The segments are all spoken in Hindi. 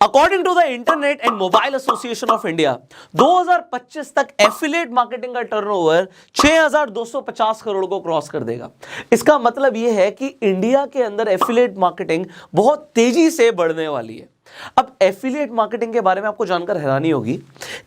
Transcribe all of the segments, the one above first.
According to the Internet and Mobile Association of India 2025 तक एफिलिएट मार्केटिंग का टर्नओवर 6250 करोड़ को क्रॉस कर देगा। इसका मतलब यह है कि इंडिया के अंदर एफिलिएट मार्केटिंग बहुत तेजी से बढ़ने वाली है। अब एफिलिएट मार्केटिंग के बारे में आपको जानकर हैरानी होगी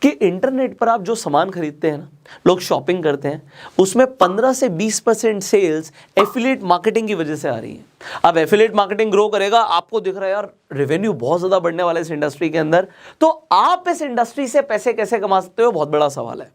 कि इंटरनेट पर आप जो सामान खरीदते हैं ना, लोग शॉपिंग करते हैं, उसमें 15 से 20% सेल्स एफिलिएट मार्केटिंग की वजह से आ रही है। अब एफिलिएट मार्केटिंग ग्रो करेगा, आपको दिख रहा है यार रेवेन्यू बहुत ज्यादा बढ़ने वाला है इस इंडस्ट्री के अंदर, तो आप इस इंडस्ट्री से पैसे कैसे कमा सकते हो, बहुत बड़ा सवाल है।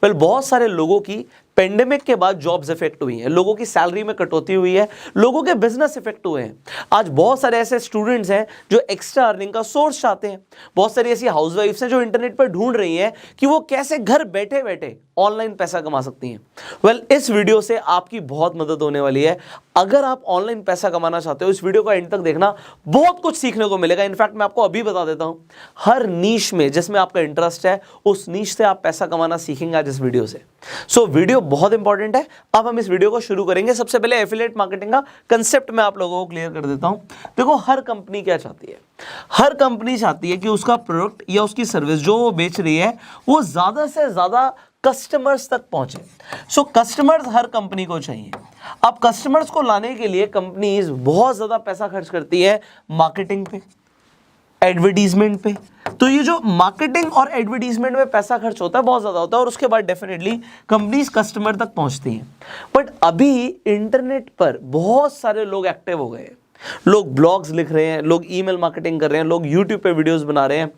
बहुत सारे लोगों की पेंडेमिक के बाद जॉब्स इफेक्ट हुई हैं, लोगों की सैलरी में कटौती हुई है, लोगों के बिजनेस इफेक्ट हुए हैं। आज बहुत सारे ऐसे स्टूडेंट्स हैं जो एक्स्ट्रा अर्निंग का सोर्स चाहते हैं, बहुत सारी ऐसी हाउसवाइफ्स हैं जो इंटरनेट पर ढूंढ रही हैं कि वो कैसे घर बैठे बैठे ऑनलाइन पैसा कमा सकती हैं। इस वीडियो से आपकी बहुत मदद होने वाली है। अगर आप ऑनलाइन पैसा कमाना चाहते हो, इस वीडियो को एंड तक देखना, बहुत कुछ सीखने को मिलेगा। इनफैक्ट मैं आपको अभी बता देता हूं, हर नीश में जिसमें आपका इंटरेस्ट है, उस नीश से आप पैसा कमाना सीखेंगे आज इस वीडियो से। वीडियो बहुत इंपॉर्टेंट है। अब हम इस वीडियो को शुरू करेंगे। सबसे पहले एफिलिएट मार्केटिंग का कंसेप्ट मैं आप लोगों को क्लियर कर देता हूं। देखो, हर कंपनी क्या चाहती है? हर कंपनी चाहती है कि उसका प्रोडक्ट या उसकी सर्विस जो वो बेच रही है वो ज्यादा से ज्यादा कस्टमर्स तक पहुंचे। कस्टमर्स हर कंपनी को चाहिए। अब कस्टमर्स को लाने के लिए कंपनीज बहुत ज्यादा पैसा खर्च करती है मार्केटिंग पे, एडवर्टीजमेंट पे। तो ये जो मार्केटिंग और एडवर्टीजमेंट में पैसा खर्च होता है बहुत ज्यादा होता है, और उसके बाद डेफिनेटली कंपनीज कस्टमर तक पहुंचती हैं। बट अभी इंटरनेट पर बहुत सारे लोग एक्टिव हो गए हैं। लोग ब्लॉग्स लिख रहे हैं, लोग ईमेल मार्केटिंग कर रहे हैं, लोग यूट्यूब पे वीडियोस बना रहे हैं।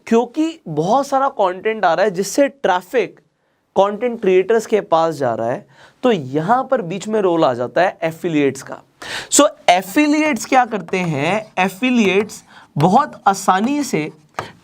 क्योंकि बहुत सारा कंटेंट आ रहा है जिससे ट्रैफिक कंटेंट क्रिएटर्स के पास जा रहा है, तो यहां पर बीच में रोल आ जाता है एफिलिएट्स का। एफिलिएट्स क्या करते हैं? एफिलिएट्स बहुत आसानी से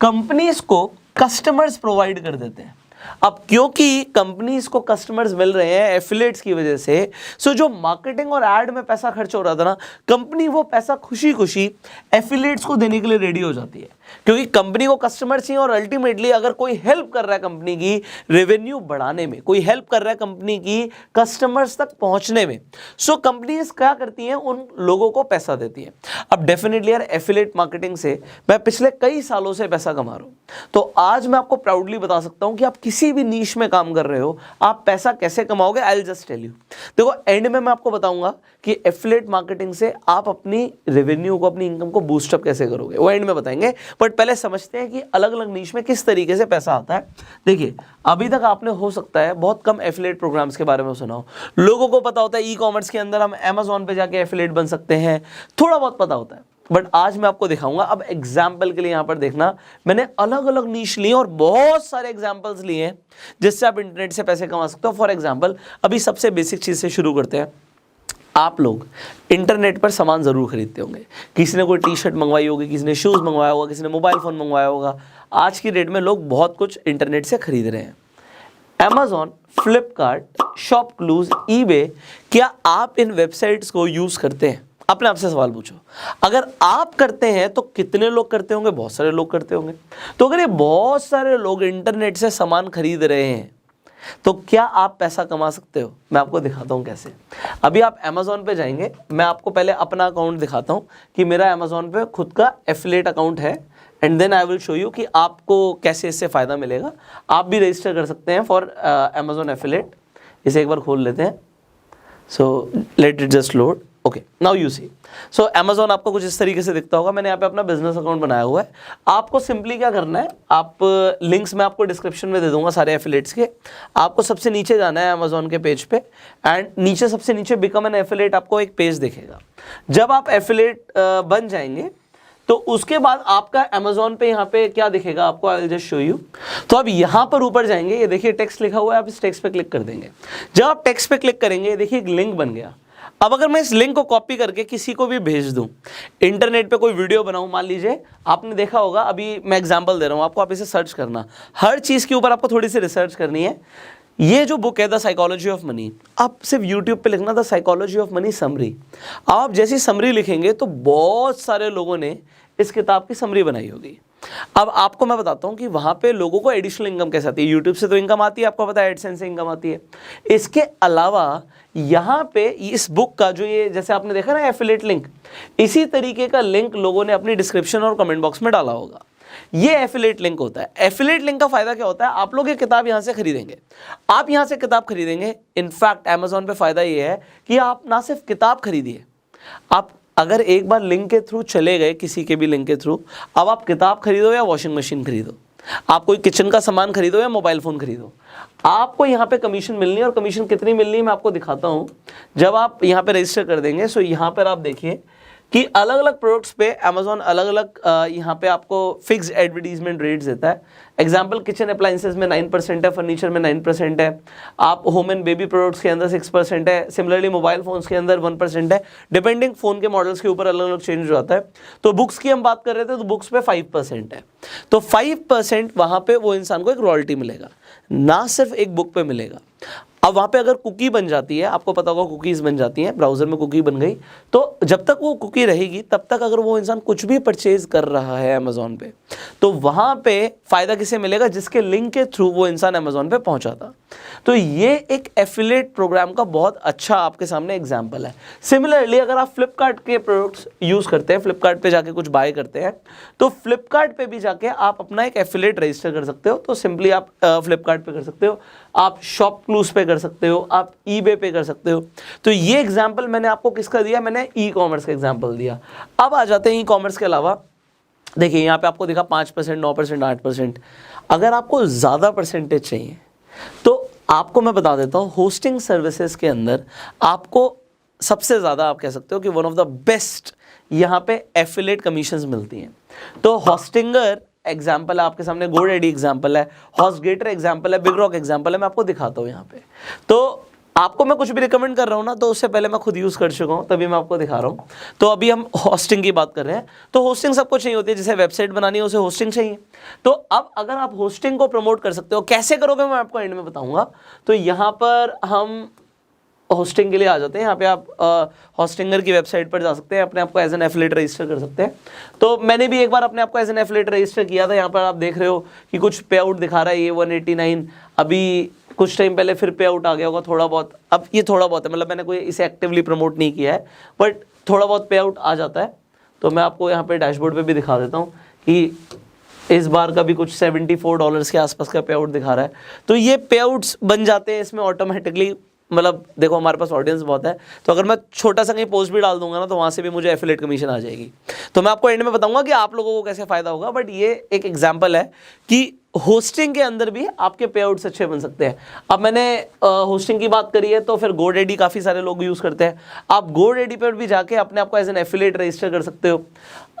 कंपनीज को कस्टमर्स प्रोवाइड कर देते हैं। अब क्योंकि कंपनीज को कस्टमर्स मिल रहे हैं एफिलिएट्स की वजह से, जो मार्केटिंग और एड में पैसा खर्च हो रहा था ना, कंपनी वो पैसा खुशी खुशी एफिलिएट्स को देने के लिए रेडी हो जाती है, क्योंकि कंपनी को कस्टमर चाहिए। और अल्टीमेटली अगर कोई हेल्प कर रहा है कंपनी की रेवेन्यू बढ़ाने में, कोई हेल्प कर रहा है कंपनी की कस्टमर्स तक पहुंचने में, कंपनीज क्या करती हैं? उन लोगों को पैसा देती है। अब डेफिनेटली यार एफिलिएट मार्केटिंग से मैं पिछले कई सालों से पैसा कमा रहा हूं, तो आज मैं आपको प्राउडली बता सकता हूं कि आप किसी भी नीश में काम कर रहे हो, आप पैसा कैसे कमाओगे। I will just tell you. देखो, एंड में मैं आपको बताऊंगा कि एफिलिएट मार्केटिंग से आप अपनी रेवेन्यू को, अपनी इनकम को बूस्टअप कैसे करोगे, वो एंड में बताएंगे। बट पहले समझते हैं कि अलग अलग नीश में किस तरीके से पैसा आता है। देखिए, अभी तक आपने हो सकता है बहुत कम एफिलिएट प्रोग्राम्स के बारे में सुना हो। लोगों को पता होता है ई कॉमर्स के अंदर हम अमेजॉन पे जाके एफिलिएट बन सकते हैं, थोड़ा बहुत पता होता है। बट आज मैं आपको दिखाऊंगा। अब एग्जाम्पल के लिए यहां पर देखना, मैंने अलग अलग नीश लिए और बहुत सारे एग्जाम्पल्स लिए हैं जिससे आप इंटरनेट से पैसे कमा सकते हो। फॉर एग्जाम्पल, अभी सबसे बेसिक चीज से शुरू करते हैं। आप लोग इंटरनेट पर सामान जरूर खरीदते होंगे। किसी ने कोई टी शर्ट मंगवाई होगी, किसी ने शूज मंगवाया होगा, किसी ने मोबाइल फोन मंगवाया होगा। आज की डेट में लोग बहुत कुछ इंटरनेट से खरीद रहे हैं। Amazon, फ्लिपकार्ट, शॉपक्लूज, ईबे, क्या आप इन वेबसाइट्स को यूज करते हैं? अपने आप से सवाल पूछो। अगर आप करते हैं तो कितने लोग करते होंगे? बहुत सारे लोग करते होंगे। तो अगर ये बहुत सारे लोग इंटरनेट से सामान खरीद रहे हैं, तो क्या आप पैसा कमा सकते हो? मैं आपको दिखाता हूं कैसे। अभी आप Amazon पे जाएंगे, मैं आपको पहले अपना अकाउंट दिखाता हूं कि मेरा Amazon पे खुद का एफिलिएट अकाउंट है, and then I will show you कि आपको कैसे इससे फायदा मिलेगा। आप भी रजिस्टर कर सकते हैं फॉर Amazon एफिलिएट। इसे एक बार खोल लेते हैं। Let it just load. Okay, now you see. Amazon आपको कुछ इस तरीके से दिखता होगा। मैंने यहाँ पे अपना बिजनेस अकाउंट बनाया हुआ है। आपको सिंपली क्या करना है, आप लिंक्स मैं आपको डिस्क्रिप्शन में दे दूंगा सारे एफिलिएट्स के। आपको सबसे नीचे जाना है Amazon के पेज पे, एंड नीचे सबसे नीचे बिकम एन एफिलिएट आपको एक पेज दिखेगा। जब आप एफिलिएट बन जाएंगे तो उसके बाद आपका Amazon पे यहाँ पे क्या दिखेगा आपको, आई विल जस्ट शो यू। तो अब यहाँ पर ऊपर जाएंगे, ये देखिए टेक्स्ट लिखा हुआ है, आप इस टेक्स्ट पे क्लिक कर देंगे। जब आप टेक्स्ट पे क्लिक करेंगे, देखिए एक लिंक बन गया। अब अगर मैं इस लिंक को कॉपी करके किसी को भी भेज दूं, इंटरनेट पे कोई वीडियो बनाऊं, मान लीजिए आपने देखा होगा, अभी मैं एग्जांपल दे रहा हूं आपको, आप इसे सर्च करना। हर चीज के ऊपर आपको थोड़ी सी रिसर्च करनी है। ये जो बुक है द साइकोलॉजी ऑफ मनी, आप सिर्फ यूट्यूब पे लिखना the psychology of money summary. आप जैसी समरी लिखेंगे तो बहुत सारे लोगों ने इस किताब की समरी बनाई होगी। अब आपको मैं बताता हूं कि वहां पे लोगों को एडिशनल इनकम कैसे आती है। यूट्यूब से तो इनकम आती है, आपको पता है, एडसेंस से इनकम आती है। इसके अलावा यहां पे इस बुक का जो ये जैसे आपने देखा ना एफिलिएट लिंक, इसी तरीके का लिंक लोगों ने अपनी डिस्क्रिप्शन और कमेंट बॉक्स में डाला होगा। ये एफिलिएट लिंक होता है। एफिलिएट लिंक का फायदा क्या होता है, आप लोग ये किताब यहां से खरीदेंगे, आप यहां से किताब खरीदेंगे। इनफैक्ट अमेजॉन पे फायदा ये है कि आप ना सिर्फ किताब खरीदिए, आप अगर एक बार लिंक के थ्रू चले गए, किसी के भी लिंक के थ्रू, अब आप किताब खरीदो या वॉशिंग मशीन खरीदो, आप कोई किचन का सामान खरीदो या मोबाइल फोन खरीदो, आपको यहाँ पे कमीशन मिलनी है। और कमीशन कितनी मिलनी है मैं आपको दिखाता हूँ। जब आप यहाँ पे रजिस्टर कर देंगे, सो यहाँ पर आप देखिए कि अलग अलग प्रोडक्ट्स पे अमेजॉन अलग अलग यहाँ पे आपको फिक्स्ड एडवर्टीजमेंट रेट्स देता है। एग्जाम्पल, किचन अप्लाइंसेस में 9% है, फर्नीचर में 9% है, आप होम एंड बेबी प्रोडक्ट्स के अंदर 6% है, सिमिलरली मोबाइल फोन्स के अंदर 1% है। डिपेंडिंग फोन के मॉडल्स के ऊपर अलग अलग चेंज हो जाता है। तो बुक्स की हम बात कर रहे थे, तो बुक्स पे 5% है। तो 5% वहाँ पे वो इंसान को एक रॉयल्टी मिलेगा, ना सिर्फ एक बुक पे मिलेगा। अब वहाँ पे अगर कुकी बन जाती है, आपको पता होगा कुकीज़ बन जाती हैं, ब्राउज़र में कुकी बन गई, तो जब तक वो कुकी रहेगी तब तक अगर वो इंसान कुछ भी परचेज कर रहा है अमेज़ॉन पे, तो वहाँ पे फ़ायदा किसे मिलेगा, जिसके लिंक के थ्रू वो इंसान अमेज़ॉन पे पहुँचा था। तो ये एक एफिलिएट प्रोग्राम का बहुत अच्छा आपके सामने एग्जाम्पल है। सिमिलरली अगर आप फ्लिपकार्ट के प्रोडक्ट्स यूज़ करते हैं, फ्लिपकार्ट पे जाके कुछ बाय करते हैं, तो फ्लिपकार्ट पे भी जाके आप अपना एक एफिलिएट रजिस्टर कर सकते हो। तो सिंपली आप फ्लिपकार्ट पे कर सकते हो, आप शॉपक्लूज पे कर सकते हो, आप ईबे पे कर सकते हो। तो ये एग्जाम्पल मैंने आपको किसका दिया, मैंने ई कॉमर्स का एग्जाम्पल दिया। अब आ जाते हैं ई कॉमर्स के अलावा, देखिए यहाँ पे आपको दिखा 5%, 9%, 8%। अगर आपको ज़्यादा परसेंटेज चाहिए तो आपको मैं बता देता हूँ, होस्टिंग सर्विसेज के अंदर आपको सबसे ज़्यादा, आप कह सकते हो कि वन ऑफ द बेस्ट यहाँ पे एफिलिएट कमीशंस मिलती हैं। तो होस्टिंगर एग्जाम्पल है आपके सामने, गोडेडी एग्जाम्पल है, हॉस्टगेटर एग्जाम्पल है, बिग रॉक एग्जाम्पल है। मैं आपको दिखाता हूँ यहाँ पे। तो आपको मैं कुछ भी रिकमेंड कर रहा हूँ ना, तो उससे पहले मैं खुद यूज़ कर चुका हूँ, तभी मैं आपको दिखा रहा हूँ। तो अभी हम होस्टिंग की बात कर रहे हैं। तो होस्टिंग सबको चाहिए होती है, जिसे वेबसाइट बनानी है उसे होस्टिंग चाहिए। तो अब अगर आप होस्टिंग को प्रमोट कर सकते हो, कैसे करोगे मैं आपको एंड में बताऊँगा। तो यहाँ पर हम होस्टिंग के लिए आ जाते हैं। यहाँ पे आप होस्टिंगर की वेबसाइट पर जा सकते हैं, अपने आप को एज एन एफिलिएट रजिस्टर कर सकते हैं। तो मैंने भी एक बार अपने आप को एज एन एफिलिएट रजिस्टर किया था। यहाँ पर आप देख रहे हो कि कुछ पे आउट दिखा रहा है, ये 189, अभी कुछ टाइम पहले फिर पे आउट आ गया होगा थोड़ा बहुत। अब ये थोड़ा बहुत है, मतलब मैंने कोई इसे एक्टिवली प्रमोट नहीं किया है, बट थोड़ा बहुत पे आउट आ जाता है। तो मैं आपको यहाँ पे डैशबोर्ड पे भी दिखा देता हूँ कि इस बार का भी कुछ $74 के आसपास का पे आउट दिखा रहा है। तो ये पे आउट्स बन जाते हैं इसमें ऑटोमेटिकली। मतलब देखो, हमारे पास ऑडियंस बहुत है, तो अगर मैं छोटा सा कहीं पोस्ट भी डाल दूंगा ना, तो वहाँ से भी मुझे एफिलिएट कमीशन आ जाएगी। तो मैं आपको एंड में बताऊंगा कि आप लोगों को कैसे फ़ायदा होगा, बट ये एक एग्जांपल है कि होस्टिंग के अंदर भी आपके पे आउट्स अच्छे बन सकते हैं। अब मैंने होस्टिंग की बात करी है, तो फिर गोडेडी काफ़ी सारे लोग यूज़ करते हैं। आप गोडेडी पर भी जाके अपने आप को एज एन एफिलिएट रजिस्टर कर सकते हो।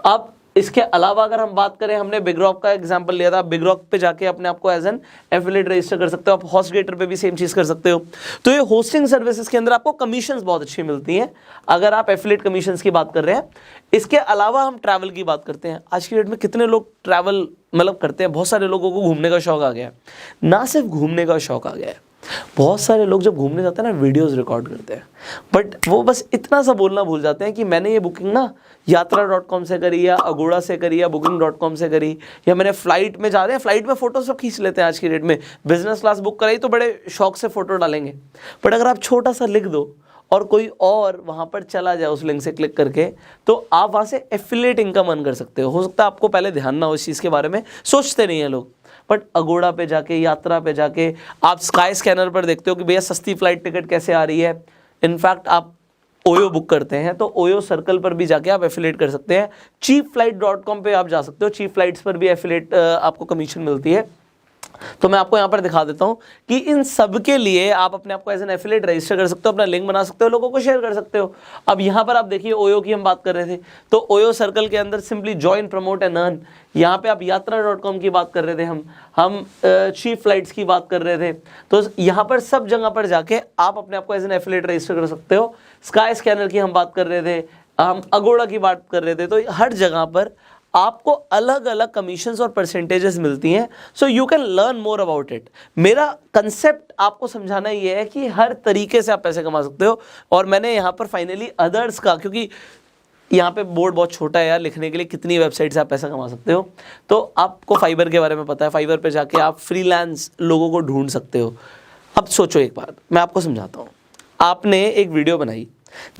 अब इसके अलावा अगर हम बात करें, हमने बिग रॉक का एग्जांपल लिया था, बिग रॉक पे जाके अपने आप को एज एन एफिलिएट रजिस्टर कर सकते हो। आप हॉस्टगेटर पे भी सेम चीज़ कर सकते हो। तो ये होस्टिंग सर्विसेज के अंदर आपको कमीशंस बहुत अच्छी मिलती हैं अगर आप एफिलिएट कमीशंस की बात कर रहे हैं। इसके अलावा हम ट्रैवल की बात करते हैं। आज की डेट में कितने लोग ट्रैवल मतलब करते हैं, बहुत सारे लोगों को घूमने का शौक आ गया है। ना सिर्फ घूमने का शौक आ गया है, बहुत सारे लोग जब घूमने जाते हैं ना, वीडियोस रिकॉर्ड करते हैं, बट वो बस इतना सा बोलना भूल जाते हैं कि मैंने ये बुकिंग ना यात्रा.com से करी, या अगोड़ा से करी, या booking.com से करी, या मैंने फ्लाइट में जा रहे हैं, फ्लाइट में फ़ोटो सब खींच लेते हैं आज की डेट में। बिजनेस क्लास बुक कराई तो बड़े शौक से फ़ोटो डालेंगे, बट अगर आप छोटा सा लिख दो और कोई और वहाँ पर चला जाए उस लिंक से क्लिक करके, तो आप वहाँ से एफिलिएट इनकम अर्न कर सकते हो सकता है आपको पहले ध्यान ना हो इस चीज़ के बारे में, सोचते नहीं हैं लोग। बट अगोड़ा पे जाके, यात्रा पे जाके आप स्काई स्कैनर पर देखते हो कि भैया सस्ती फ्लाइट टिकट कैसे आ रही है। इनफैक्ट आप ओयो बुक करते हैं तो ओयो सर्कल पर भी जाके आप एफिलिएट कर सकते हैं। cheapflight.com पे आप जा सकते हो, चीप फ्लाइट्स पर भी एफिलिएट आपको कमीशन मिलती है। तो मैं आपको यहाँ पर दिखा देता हूँ कि इन सब के लिए आप अपने आप को एज एन एफिलिएट रजिस्टर कर सकते हो, अपना लिंक बना सकते हो, लोगों को शेयर कर सकते हो। अब यहाँ पर आप देखिए, ओयो की हम बात कर रहे थे, तो ओयो सर्कल के अंदर simply join, promote and earn. यहाँ पे आप यात्रा.com की बात कर रहे थे, हम चीप फ्लाइट्स की बात कर रहे थे। तो यहाँ पर सब जगह पर जाके आप अपने आप को एज एन एफिलिएट रजिस्टर कर सकते हो। स्काई स्कैनर की हम बात कर रहे थे, हम अगोड़ा की बात कर रहे थे। तो हर जगह पर आपको अलग अलग कमीशंस और परसेंटेजेस मिलती हैं। So you can learn more about it. मेरा कंसेप्ट आपको समझाना ये है कि हर तरीके से आप पैसे कमा सकते हो। और मैंने यहाँ पर फाइनली अदर्स का, क्योंकि यहाँ पे बोर्ड बहुत छोटा है यार लिखने के लिए, कितनी वेबसाइट से आप पैसा कमा सकते हो। तो आपको फाइवर के बारे में पता है, फाइवर पे जाके आप फ्रीलांस लोगों को ढूंढ सकते हो। अब सोचो एक बात, मैं आपको समझाता हूँ। आपने एक वीडियो बनाई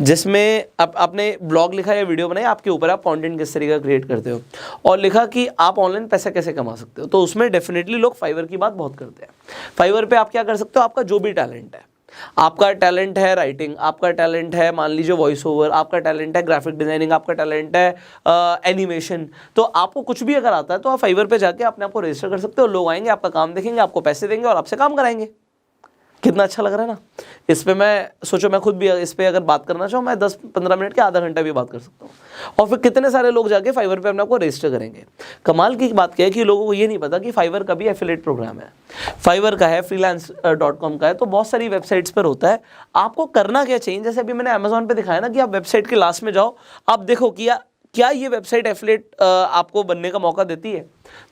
जिसमें आपने ब्लॉग लिखा या वीडियो बनाई, आपके ऊपर आप कंटेंट किस तरीके का क्रिएट करते हो, और लिखा कि आप ऑनलाइन पैसा कैसे कमा सकते हो। तो उसमें डेफिनेटली लोग फाइवर की बात बहुत करते हैं। फाइवर पे आप क्या कर सकते हो, आपका जो भी टैलेंट है, आपका टैलेंट है राइटिंग, आपका टैलेंट है मान लीजिए वॉइस ओवर, आपका टैलेंट है ग्राफिक डिजाइनिंग, आपका टैलेंट है एनिमेशन, तो आपको कुछ भी अगर आता है तो आप फाइवर पे जाके अपने आप को रजिस्टर कर सकते हो। लोग आएंगे, आपका काम देखेंगे, आपको पैसे देंगे और आपसे काम कराएंगे। कितना अच्छा लग रहा है ना। इस पे मैं सोचो, मैं खुद भी इस पे अगर बात करना चाहूँ, मैं 10-15 मिनट के आधा घंटा भी बात कर सकता हूँ। और फिर कितने सारे लोग जाके फाइवर पे अपने आपको रजिस्टर करेंगे। कमाल की बात क्या है कि लोगों को ये नहीं पता कि फाइवर का भी एफिलिएट प्रोग्राम है। फाइवर का है, freelance.com का है, तो बहुत सारी वेबसाइट्स पर होता है। आपको करना क्या चाहिए, जैसे अभी मैंने अमेजोन पे दिखाया ना कि आप वेबसाइट के लास्ट में जाओ, आप देखो कि क्या ये वेबसाइट एफिलिएट आपको बनने का मौका देती है।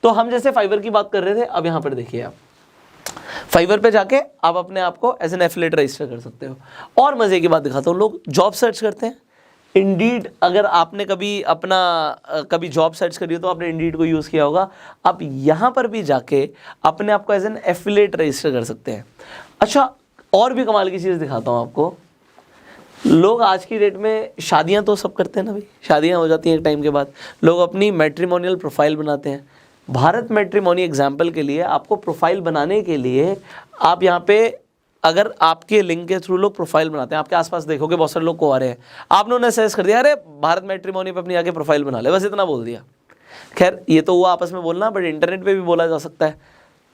तो हम जैसे फाइवर की बात कर रहे थे, अब यहाँ पर देखिए आप फाइवर पे जाके आप अपने आप को एज एन एफिलिएट रजिस्टर कर सकते हो। और मजे की बात दिखाता हूँ, लोग जॉब सर्च करते हैं। इंडीड, अगर आपने कभी जॉब सर्च करी हो तो आपने इंडीड को यूज़ किया होगा। आप यहाँ पर भी जाके अपने आप को एज एन एफिलिएट रजिस्टर कर सकते हैं। अच्छा, और भी कमाल की चीज़ दिखाता हूँ आपको। लोग आज की डेट में शादियाँ तो सब करते हैं ना भाई, शादियाँ हो जाती हैं एक टाइम के बाद, लोग अपनी मैट्रिमोनियल प्रोफाइल बनाते हैं। भारत मैट्रिमोनी एग्जाम्पल के लिए आपको प्रोफाइल बनाने के लिए आप यहाँ पे, अगर आपके लिंक के थ्रू लोग प्रोफाइल बनाते हैं, आपके आसपास देखोगे बहुत सारे लोग को आ रहे हैं, आपने उन्हें सजेस्ट कर दिया अरे भारत मैट्रिमोनी पे अपनी आगे प्रोफाइल बना ले, बस इतना बोल दिया। खैर ये तो हुआ आपस में बोलना, बट इंटरनेट पे भी बोला जा सकता है।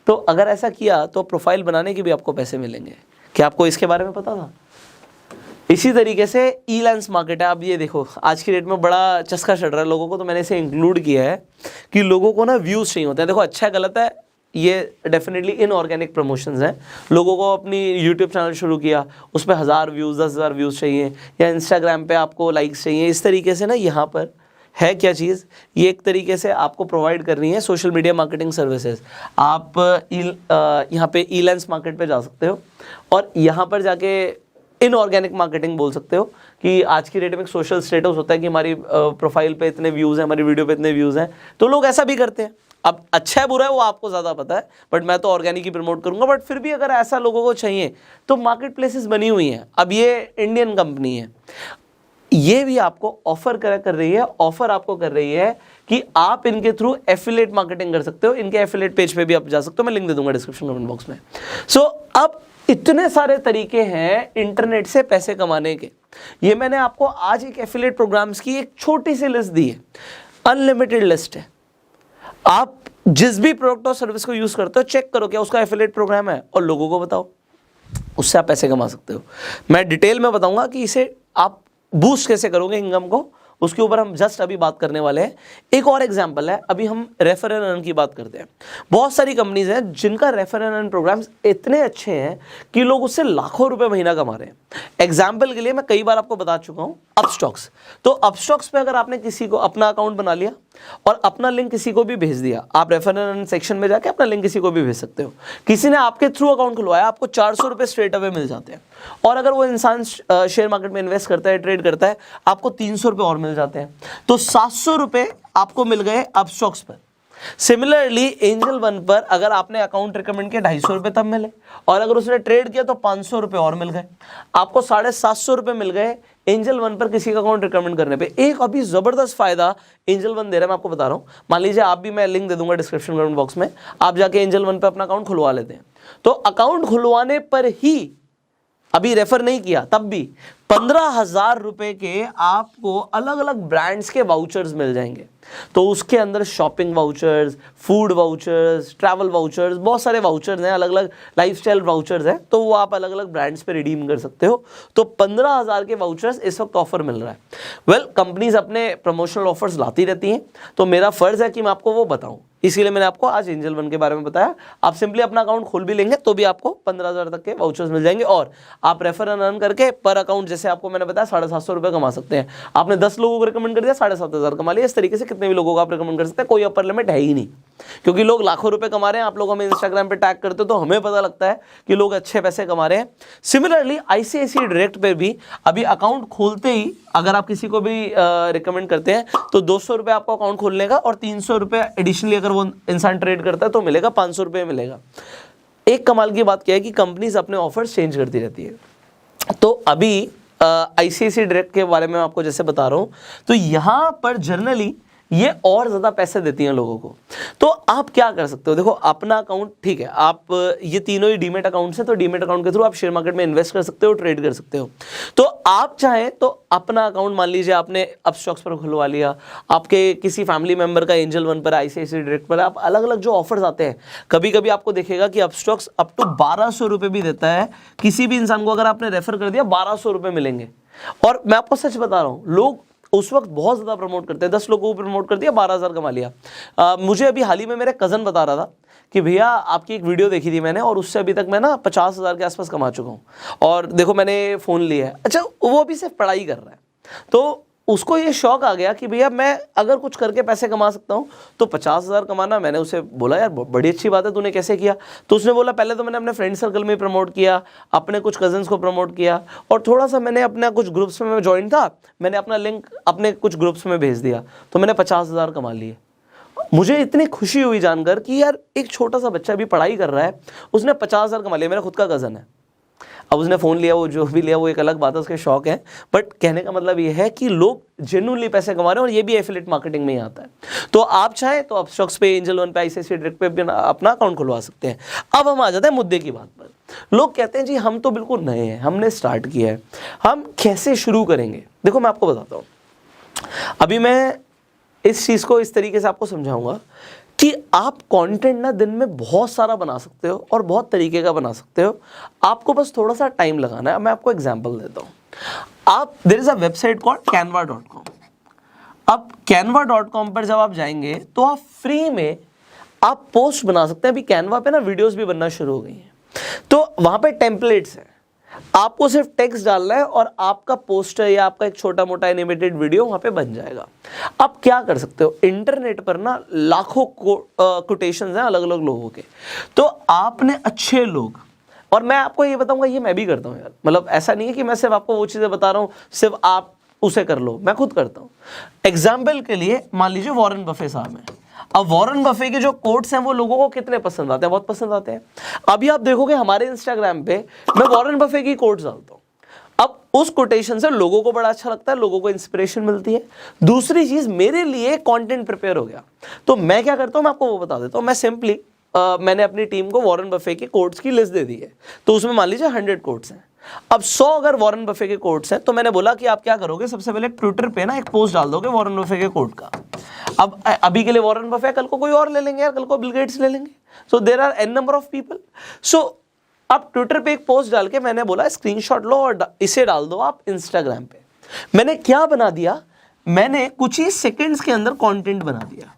तो अगर ऐसा किया तो प्रोफाइल बनाने के भी आपको पैसे मिलेंगे। क्या आपको इसके बारे में पता था? इसी तरीके से ई-लेंस मार्केट है। अब ये देखो, आज की डेट में बड़ा चस्का चढ़ रहा है लोगों को, तो मैंने इसे इंक्लूड किया है कि लोगों को ना व्यूज़ चाहिए होते हैं। देखो अच्छा है गलत है, ये डेफिनेटली इनऑर्गेनिक प्रमोशंस हैं। लोगों को अपनी यूट्यूब चैनल शुरू किया, उस पर 1000 व्यूज़ 10,000 व्यूज़ चाहिए, या इंस्टाग्राम पे आपको लाइक्स चाहिए। इस तरीके से ना यहाँ पर है क्या चीज़, ये एक तरीके से आपको प्रोवाइड करनी है सोशल मीडिया मार्केटिंग सर्विसेज। आप यहाँ पे ई-लेंस मार्केट पे जा सकते हो और यहाँ पर जाके इनऑर्गेनिक मार्केटिंग बोल सकते हो कि आज की डेट में एक सोशल स्टेटस होता है कि हमारी प्रोफाइल पे इतने व्यूज़ हैं, हमारी वीडियो पे इतने व्यूज़ हैं, तो लोग ऐसा भी करते हैं। अब अच्छा है बुरा है वो आपको ज़्यादा पता है, बट मैं तो ऑर्गेनिक ही प्रमोट करूंगा। बट फिर भी अगर ऐसा लोगों को चाहिए तो मार्केट प्लेसेस बनी हुई हैं। अब ये इंडियन कंपनी है, ये भी आपको ऑफर कर रही है, ऑफर आपको कर रही है कि आप इनके थ्रू एफिलिएट मार्केटिंग कर सकते हो। इनके एफिलिएट पेज पे भी आप जा सकते हो, मैं लिंक दे दूंगा डिस्क्रिप्शन कमेंट बॉक्स में। सो अब इतने सारे तरीके हैं इंटरनेट से पैसे कमाने के। ये मैंने आपको आज एक एफिलिएट प्रोग्राम्स की एक छोटी सी लिस्ट दी है, अनलिमिटेड लिस्ट है। आप जिस भी प्रोडक्ट और सर्विस को यूज करते हो, चेक करो क्या उसका एफिलिएट प्रोग्राम है और लोगों को बताओ, उससे आप पैसे कमा सकते हो। मैं डिटेल में बताऊंगा कि इसे आप बूस्ट कैसे करोगे इनकम को, उसके ऊपर हम जस्ट अभी बात करने वाले हैं। एक और एग्जांपल है, अभी हम रेफर एंड अर्न की बात करते हैं। बहुत सारी कंपनीज हैं जिनका रेफर एंड अर्न प्रोग्राम्स इतने अच्छे हैं कि लोग उससे लाखों रुपए महीना कमा रहे हैं। एग्जांपल के लिए मैं कई बार आपको बता चुका हूं, अपस्टॉक्स। तो अपस्टॉक्स पे अगर आपने किसी को अपना अकाउंट बना लिया और अपना लिंक किसी को भी भेज दिया, आप रेफर एंड अर्न सेक्शन में जाके अपना लिंक किसी को भी भेज सकते हो। किसी ने आपके थ्रू अकाउंट खुलवाया, आपको 400 रुपए स्ट्रेट अवे मिल जाते हैं। और अगर वो इंसान शेयर मार्केट में इन्वेस्ट करता है, ट्रेड करता है, आपको 300 रुपए और मिल जाते हैं। तो 700 रुपए आपको मिल गए अपस्टॉक्स पर। सिमिलरली एंजल वन पर अगर आपने अकाउंट रिकमेंड किया 250 रुपए तब मिले, और अगर उसने ट्रेड किया तो 500 रुपए और मिल गए। आपको 750 रुपए मिल गए एंजल वन पर किसी का अकाउंट रिकमेंड करने पे। एक अभी जबरदस्त फायदा एंजल वन दे रहा है, मैं आपको बता रहा हूं। मान लीजिए आप भी, मैं लिंक दे दूंगा डिस्क्रिप्शन कमेंट बॉक्स में, आप जाके एंजल वन पे अपना अकाउंट खुलवा लेते हैं। तो अकाउंट खुलवाने पर ही, अभी रेफर नहीं किया तब भी, 15,000 रुपए के आपको अलग अलग ब्रांड्स के वाउचर्स मिल जाएंगे। तो उसके अंदर shopping vouchers, food vouchers, travel vouchers, बहुत सारे वाउचर्स हैं, अलग अलग लाइफस्टाइल वाउचर्स हैं, तो वो आप अलग अलग ब्रांड्स पे रिडीम कर सकते हो। तो 15,000 के वाउचर्स इस वक्त ऑफर मिल रहा है। वेल, कंपनीज अपने प्रमोशनल ऑफर्स लाती रहती हैं, तो मेरा फर्ज है कि मैं आपको वो बताऊं, इसीलिए मैंने आपको आज एंजल वन के बारे में बताया। आप सिंपली अपना अकाउंट खोल भी लेंगे तो भी आपको 15,000 तक के वाउचर्स मिल जाएंगे, और आप रेफर एंड अर्न करके पर अकाउंट, जैसे आपको मैंने बताया, 750 रुपए कमा सकते हैं। आपने 10 लोगों को रिकमेंड कर दिया, 7,500 कमा लिया। इस तरीके से कितने भी लोगों को आप रिकमेंड कर सकते हैं, कोई अपर लिमिट है ही नहीं। क्योंकि लोग लाखों रुपए कमा रहे हैं, आप लोग हमें इंस्टाग्राम पे टैग करते हो तो हमें पता लगता है कि लोग अच्छे पैसे कमा रहे हैं। सिमिलरली आईसीआईसीआई डायरेक्ट पे भी अभी अकाउंट खोलते ही अगर आप किसी को भी रिकमेंड करते हैं तो 200 रुपये आपको अकाउंट खोलने का, और 300 रुपये एडिशनली अगर वो इंसान ट्रेड करता है तो मिलेगा, 500 रुपये मिलेगा। एक कमाल की बात क्या है कि कंपनीज अपने ऑफर्स चेंज करती रहती है। तो अभी आईसीआईसीआई डायरेक्ट के बारे में आपको जैसे बता रहा हूँ, तो यहाँ पर जनरली ये और ज़्यादा पैसे देती हैं लोगों को। तो आप क्या कर सकते हो, देखो अपना अकाउंट ठीक है, आप ये तीनों ही डीमेट अकाउंट्स हैं, तो डीमेट अकाउंट के थ्रू आप शेयर मार्केट में इन्वेस्ट कर सकते हो, ट्रेड कर सकते हो। तो आप चाहें तो अपना अकाउंट, मान लीजिए आपने अपस्टॉक्स पर खुलवा लिया, आपके किसी फैमिली मेंबर का एंजल वन पर, आईसीआईसीआई डायरेक्ट पर, आप अलग अलग जो ऑफर्स आते हैं, कभी कभी आपको देखेगा कि अपस्टॉक्स अप टू 1200 रुपये भी देता है किसी भी इंसान को, अगर आपने रेफर कर दिया 1200 रुपये मिलेंगे। और मैं आपको सच बता रहा हूँ, लोग उस वक्त बहुत ज़्यादा प्रमोट करते हैं, 10 लोगों को प्रमोट कर दिया, 12,000 कमा लिया। मुझे अभी हाल ही में मेरे कज़न बता रहा था कि भैया आपकी एक वीडियो देखी थी मैंने, और उससे अभी तक मैं ना 50,000 के आसपास कमा चुका हूँ, और देखो मैंने फ़ोन लिया है। अच्छा, वो भी सिर्फ पढ़ाई कर रहा है, तो उसको ये शौक आ गया कि भैया मैं अगर कुछ करके पैसे कमा सकता हूँ तो 50,000 कमाना। मैंने उसे बोला यार बड़ी अच्छी बात है, तूने कैसे किया? तो उसने बोला पहले तो मैंने अपने फ्रेंड सर्कल में प्रमोट किया, अपने कुछ कजन्स को प्रमोट किया, और थोड़ा सा मैंने अपना कुछ ग्रुप्स में ज्वाइन था, मैंने अपना लिंक अपने कुछ ग्रुप्स में भेज दिया, तो मैंने 50,000 कमा लिए। मुझे इतनी खुशी हुई जानकर कि यार एक छोटा सा बच्चा भी पढ़ाई कर रहा है, उसने 50,000 कमा लिया। मेरा खुद का कज़न है, अब उसने फ़ोन लिया, वो जो भी लिया वो एक अलग बात है, उसके शौक है, बट कहने का मतलब ये है कि लोग जेन्युइनली पैसे कमा रहे हैं, और ये भी एफिलिएट मार्केटिंग में ही आता है। तो आप चाहें तो आप स्टॉक्स पे, एंजल वन पे, आईसीआईसीआई डायरेक्ट पे भी अपना अकाउंट खुलवा सकते हैं। अब हम आ जाते हैं मुद्दे की बात पर। लोग कहते हैं जी हम तो बिल्कुल नए हैं, हमने स्टार्ट किया है, हम कैसे शुरू करेंगे? देखो मैं आपको बताता हूँ, अभी मैं इस चीज़ को इस तरीके से आपको समझाऊंगा कि आप कंटेंट ना दिन में बहुत सारा बना सकते हो और बहुत तरीके का बना सकते हो, आपको बस थोड़ा सा टाइम लगाना है। मैं आपको एग्जांपल देता हूँ। आप there is a website called canva.com। अब canva.com पर जब आप जाएंगे तो आप फ्री में आप पोस्ट बना सकते हैं। अभी कैनवा पे ना वीडियोस भी बनना शुरू हो गई हैं, तो वहाँ पे टेम्पलेट्स हैं, आपको सिर्फ टेक्स्ट डालना है और आपका पोस्टर या आपका एक छोटा मोटा एनिमेटेड वीडियो वहाँ पे बन जाएगा। आप क्या कर सकते हो, इंटरनेट पर ना लाखों कोटेशंस हैं अलग अलग लोगों के, तो आपने अच्छे लोग, और मैं आपको ये बताऊंगा ये मैं भी करता हूँ यार, मतलब ऐसा नहीं है कि मैं सिर्फ आपको वो चीज़ें बता रहा हूँ सिर्फ आप उसे कर लो, मैं खुद करता हूँ। एग्जाम्पल के लिए मान लीजिए वॉरेन बफे साहब हैं। अब वॉरेन बफे के जो कोट्स हैं वो लोगों को कितने पसंद आते हैं? बहुत पसंद आते हैं। अभी आप देखोगे हमारे इंस्टाग्राम पे मैं वॉरेन बफे की कोट्स डालता हूँ, अब उस कोटेशन से लोगों को बड़ा अच्छा लगता है, लोगों को इंस्पिरेशन मिलती है। दूसरी चीज, मेरे लिए कंटेंट प्रिपेयर हो गया, तो मैं क्या करता हूँ मैं आपको वो बता देता हूँ। मैं सिंपली मैंने अपनी टीम को वॉरेन बफे के कोट्स की लिस्ट दे दी है, तो उसमें मान लीजिए 100 कोट्स हैं। अब 100 अगर वॉरेन बफे के कोट्स हैं, तो मैंने बोला कि आप क्या करोगे, सबसे पहले ट्विटर पे ना एक पोस्ट डाल दोगे वॉरेन बफे के कोट का। अब अभी के लिए वॉरेन बफे, कल को कोई और ले लेंगे यार, कल को बिल गेट्स ले लेंगे, so there are an number of people. So अब ट्विटर पे एक पोस्ट डाल के मैंने बोला स्क्रीनशॉट लो और इसे डाल दो आप इंस्टाग्राम पे। मैंने क्या बना दिया, मैंने कुछ ही सेकंड्स के अंदर कंटेंट बना दिया।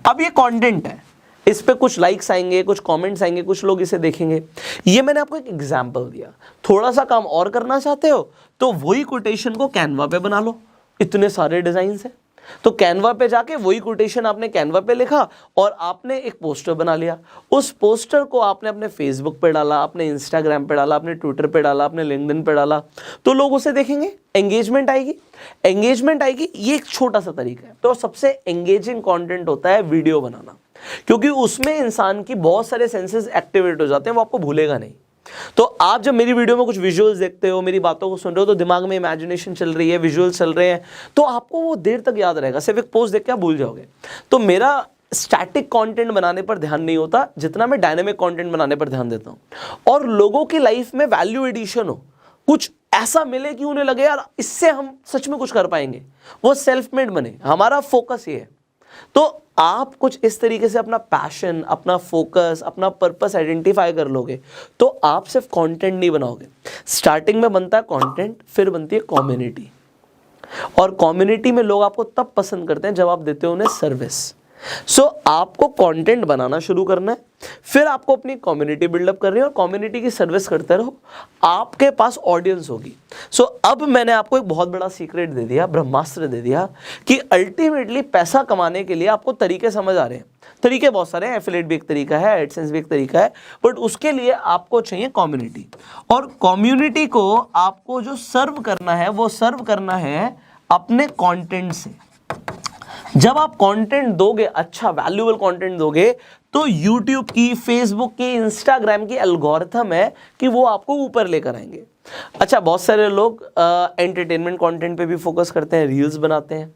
अब ये कंटेंट है, इस पे कुछ लाइक्स आएंगे, कुछ कमेंट्स आएंगे, कुछ लोग इसे देखेंगे। ये मैंने आपको एक एग्जांपल दिया। थोड़ा सा काम और करना चाहते हो तो वही कोटेशन को कैनवा पे बना लो, इतने सारे डिजाइन है, तो कैनवा पे जाके वही कोटेशन आपने कैनवा पे लिखा और आपने एक पोस्टर बना लिया। उस पोस्टर को आपने अपने फेसबुक पे डाला, अपने इंस्टाग्राम पे डाला, अपने ट्विटर पे डाला, अपने लिंक्डइन पे डाला, तो लोग उसे देखेंगे, एंगेजमेंट आएगी। एंगेजमेंट आएगी, ये एक छोटा सा तरीका है। तो सबसे एंगेजिंग कंटेंट होता है वीडियो बनाना, क्योंकि उसमें इंसान की बहुत सारे सेंसेस एक्टिवेट हो जाते हैं, वो आपको भूलेगा नहीं। तो आप जब मेरी वीडियो में कुछ विजुअल्स देखते हो, मेरी बातों को सुन रहे हो, तो दिमाग में इमेजिनेशन चल रही है, विजुअल्स चल रहे हैं, तो आपको वो देर तक याद रहेगा। सिर्फ एक पोस्ट देख के आप भूल जाओगे। तो मेरा स्टैटिक कंटेंट बनाने पर ध्यान नहीं होता, जितना मैं डायनामिक कंटेंट बनाने पर ध्यान देता हूं। और लोगों की लाइफ में वैल्यू एडिशन हो, कुछ ऐसा मिले कि उन्हें लगे यार इससे हम सच में कुछ कर पाएंगे, वो सेल्फ मेड बने, हमारा फोकस ये है। तो आप कुछ इस तरीके से अपना पैशन, अपना फोकस, अपना पर्पस आइडेंटिफाई कर लोगे, तो आप सिर्फ कंटेंट नहीं बनाओगे। स्टार्टिंग में बनता है कंटेंट, फिर बनती है कम्युनिटी, और कम्युनिटी में लोग आपको तब पसंद करते हैं जब आप देते हो उन्हें सर्विस। सो आपको कंटेंट बनाना शुरू करना है, फिर आपको अपनी कम्युनिटी बिल्डअप करनी है और कम्युनिटी की सर्विस करते रहो, आपके पास ऑडियंस होगी। सो अब मैंने आपको एक बहुत बड़ा सीक्रेट दे दिया, ब्रह्मास्त्र दे दिया कि अल्टीमेटली पैसा कमाने के लिए आपको तरीके समझ आ रहे हैं। तरीके बहुत सारे हैं, एफिलिएट भी एक तरीका है, एडसेंस भी एक तरीका है, बट उसके लिए आपको चाहिए कम्युनिटी। और कम्युनिटी को आपको जो सर्व करना है वो सर्व करना है अपने कंटेंट से। जब आप कंटेंट दोगे, अच्छा वैल्यूएबल कंटेंट दोगे, तो YouTube की, Facebook की, Instagram की एल्गोरिथम है कि वो आपको ऊपर लेकर आएंगे। अच्छा, बहुत सारे लोग एंटरटेनमेंट कंटेंट पे भी फोकस करते हैं, रील्स बनाते हैं,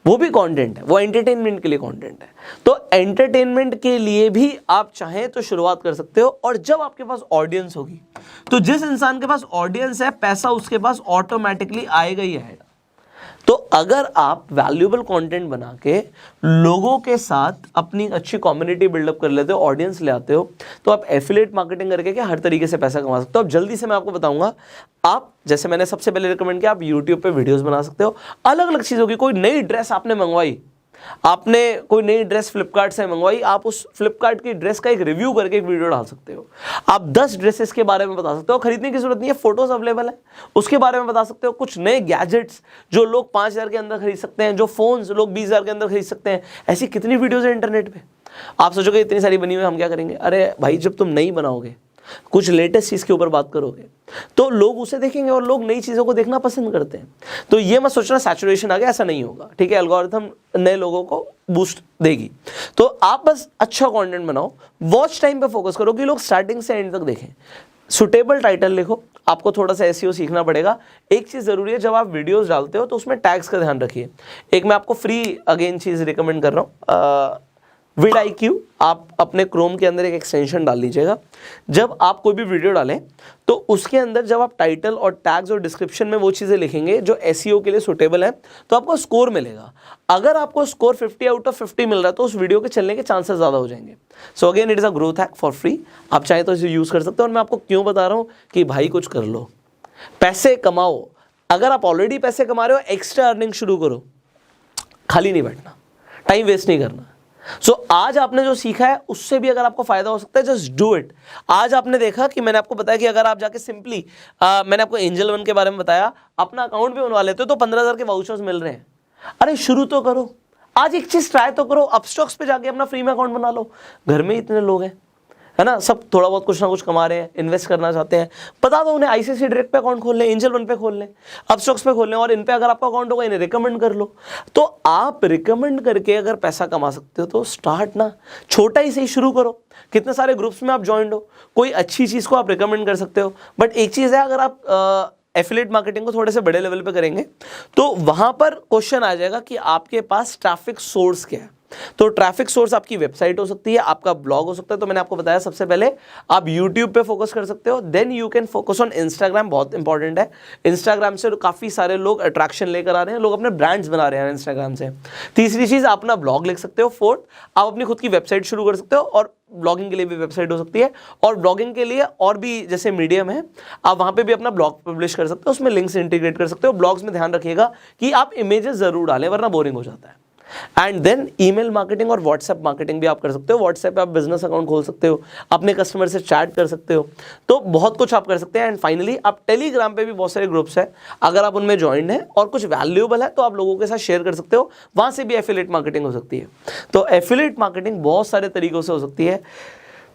वो भी कंटेंट है, वो एंटरटेनमेंट के लिए कंटेंट है। तो एंटरटेनमेंट के लिए भी आप चाहें तो शुरुआत कर सकते हो। और जब आपके पास ऑडियंस होगी, तो जिस इंसान के पास ऑडियंस है, पैसा उसके पास ऑटोमेटिकली आएगा ही आएगा। तो अगर आप वैल्यूएबल कंटेंट बना के लोगों के साथ अपनी अच्छी कम्युनिटी बिल्डअप कर लेते हो, ऑडियंस ले आते हो, तो आप एफिलिएट मार्केटिंग करके क्या हर तरीके से पैसा कमा सकते हो। अब जल्दी से मैं आपको बताऊंगा, आप जैसे मैंने सबसे पहले रिकमेंड किया, आप यूट्यूब पे वीडियोस बना सकते हो अलग अलग चीज़ों की। कोई नई ड्रेस आपने मंगवाई, आपने कोई नई ड्रेस फ्लिपकार्ट से मंगवाई, आप उस फ्लिपकार्ट की ड्रेस का एक रिव्यू करके एक वीडियो डाल सकते हो। आप 10 ड्रेसेस के बारे में बता सकते हो, खरीदने की जरूरत नहीं है, फोटोज अवेलेबल है, उसके बारे में बता सकते हो। कुछ नए गैजेट्स जो लोग 5,000 के अंदर खरीद सकते हैं, जो फोन्स लोग 20,000 के अंदर खरीद सकते हैं, ऐसी कितनी वीडियोज है इंटरनेट पे। आप सोचोगे इतनी सारी बनी हुई हम क्या करेंगे? अरे भाई, जब तुम नहीं बनाओगे, कुछ लेटेस्ट चीज़ के ऊपर बात करोगे, तो लोग उसे देखेंगे और लोग नई चीज़ों को देखना पसंद करते हैं। तो ये मत सोचना सैचुरेशन आ गया, ऐसा नहीं होगा, ठीक है। एल्गोरिथम नए लोगों को बूस्ट देगी। तो आप बस अच्छा कंटेंट बनाओ, वॉच टाइम पे फोकस करो कि लोग स्टार्टिंग से एंड तक देखें। सुटेबल टाइटल लिखो, आपको थोड़ा सा एसईओ सीखना पड़ेगा। एक चीज़ ज़रूरी है, जब आप वीडियोस डालते हो तो उसमें टैग्स का ध्यान रखिए। एक मैं आपको फ्री अगेन चीज़ रिकमेंड कर रहा हूँ, vidIQ। आप अपने क्रोम के अंदर एक एक्सटेंशन डाल लीजिएगा। जब आप कोई भी वीडियो डालें तो उसके अंदर जब आप टाइटल और टैग्स और डिस्क्रिप्शन में वो चीज़ें लिखेंगे जो एसईओ के लिए सुटेबल है, तो आपको स्कोर मिलेगा। अगर आपको स्कोर 50 आउट ऑफ 50 मिल रहा है तो उस वीडियो के चलने के चांसेस ज़्यादा हो जाएंगे। So again, it is a growth hack for free. आप चाहें तो इसे यूज़ कर सकते हो। और मैं आपको क्यों बता रहा हूँ कि भाई कुछ कर लो, पैसे कमाओ। अगर आप ऑलरेडी पैसे कमा रहे हो, एक्स्ट्रा अर्निंग शुरू करो, खाली नहीं बैठना, टाइम वेस्ट नहीं करना। सो आज आपने जो सीखा है उससे भी अगर आपको फायदा हो सकता है, जस्ट डू इट। आज आपने देखा कि मैंने आपको बताया कि अगर आप जाके सिंपली मैंने आपको एंजल वन के बारे में बताया, अपना अकाउंट भी बनवा लेते हो तो 15,000 के वाउचर्स मिल रहे हैं। अरे शुरू तो करो, आज एक चीज ट्राई तो करो। अपस्टॉक्स पे जाके अपना फ्री में अकाउंट बना लो। घर में इतने लोग हैं, है ना, सब थोड़ा बहुत कुछ ना कुछ कमा रहे हैं, इन्वेस्ट करना चाहते हैं, बता दो उन्हें आईसीआईसीआई डायरेक्ट पे अकाउंट खोल लें, एंजल वन पे खोल लें, अपस्टॉक्स पे खोल लें, और इन पे अगर आपका अकाउंट होगा इन्हें रिकमेंड कर लो। तो आप रिकमेंड करके अगर पैसा कमा सकते हो तो स्टार्ट ना, छोटा ही सही शुरू करो। कितने सारे ग्रुप्स में आप ज्वाइंट हो, कोई अच्छी चीज़ को आप रिकमेंड कर सकते हो। बट एक चीज़ है, अगर आप एफिलिएट मार्केटिंग को थोड़े से बड़े लेवल पे करेंगे तो वहां पर क्वेश्चन आ जाएगा कि आपके पास ट्रैफिक सोर्स क्या है। तो ट्रैफिक सोर्स आपकी वेबसाइट हो सकती है, आपका ब्लॉग हो सकता है। तो मैंने आपको बताया सबसे पहले आप यूट्यूब पे फोकस कर सकते हो, then you can focus on Instagram. बहुत इंपॉर्टेंट है, इंस्टाग्राम से काफ़ी सारे लोग अट्रैक्शन लेकर आ रहे हैं, लोग अपने ब्रांड्स बना रहे हैं इंस्टाग्राम से। तीसरी चीज़, आप अपना ब्लॉग लिख सकते हो। फोर्थ, आप अपनी खुद की वेबसाइट शुरू कर सकते हो, और ब्लॉगिंग के लिए भी वेबसाइट हो सकती है, और ब्लॉगिंग के लिए और भी जैसे मीडियम है, आप वहाँ पे भी अपना ब्लॉग पब्लिश कर सकते हो, उसमें लिंक्स इंटीग्रेट कर सकते हो। ब्लॉग्स में ध्यान रखिएगा कि आप इमेजेस जरूर डालें, वरना बोरिंग हो जाता है। एंड देन ईमेल मार्केटिंग और व्हाट्सएप मार्केटिंग भी आप कर सकते हो। व्हाट्सएप पे आप बिजनेस अकाउंट खोल सकते हो, अपने कस्टमर से चैट कर सकते हो, तो बहुत कुछ आप कर सकते हैं। एंड फाइनली, आप टेलीग्राम पे भी बहुत सारे ग्रुप्स हैं, अगर आप उनमें ज्वाइन है और कुछ वैल्यूएबल है तो आप लोगों के साथ शेयर कर सकते हो, वहाँ से भी एफिलिएट मार्केटिंग हो सकती है। तो एफिलिएट मार्केटिंग बहुत सारे तरीकों से हो सकती है।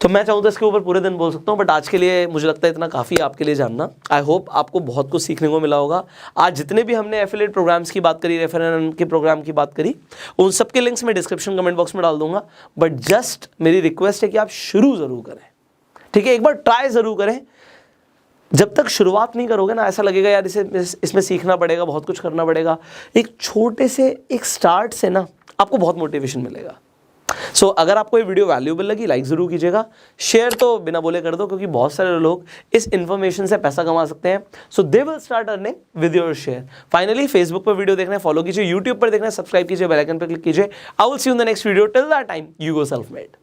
तो मैं चाहूँ तो इसके ऊपर पूरे दिन बोल सकता हूँ, बट आज के लिए मुझे लगता है इतना काफ़ी आपके लिए जानना। आई होप आपको बहुत कुछ सीखने को मिला होगा। आज जितने भी हमने एफिलिएट प्रोग्राम्स की बात करी, रेफरल के प्रोग्राम की बात करी, उन सब के लिंक्स मैं डिस्क्रिप्शन कमेंट बॉक्स में डाल दूंगा। बट जस्ट मेरी रिक्वेस्ट है कि आप शुरू ज़रूर करें, ठीक है, एक बार ट्राई ज़रूर करें। जब तक शुरुआत नहीं करोगे ना, ऐसा लगेगा यार इसमें सीखना पड़ेगा, बहुत कुछ करना पड़ेगा। एक छोटे से एक स्टार्ट से ना आपको बहुत मोटिवेशन मिलेगा। सो अगर आपको ये वीडियो वैल्यूएबल लगी, लाइक ज़रूर कीजिएगा, शेयर तो बिना बोले कर दो, क्योंकि बहुत सारे लोग इस इन्फॉर्मेशन से पैसा कमा सकते हैं। So they will start earning with your share. Finally, Facebook पर वीडियो देखना है फॉलो कीजिए, यूट्यूब पर देखना है सब्सक्राइब कीजिए, बेल आइकन पर क्लिक कीजिए। I will see you in the next video. Till that time, you go self made.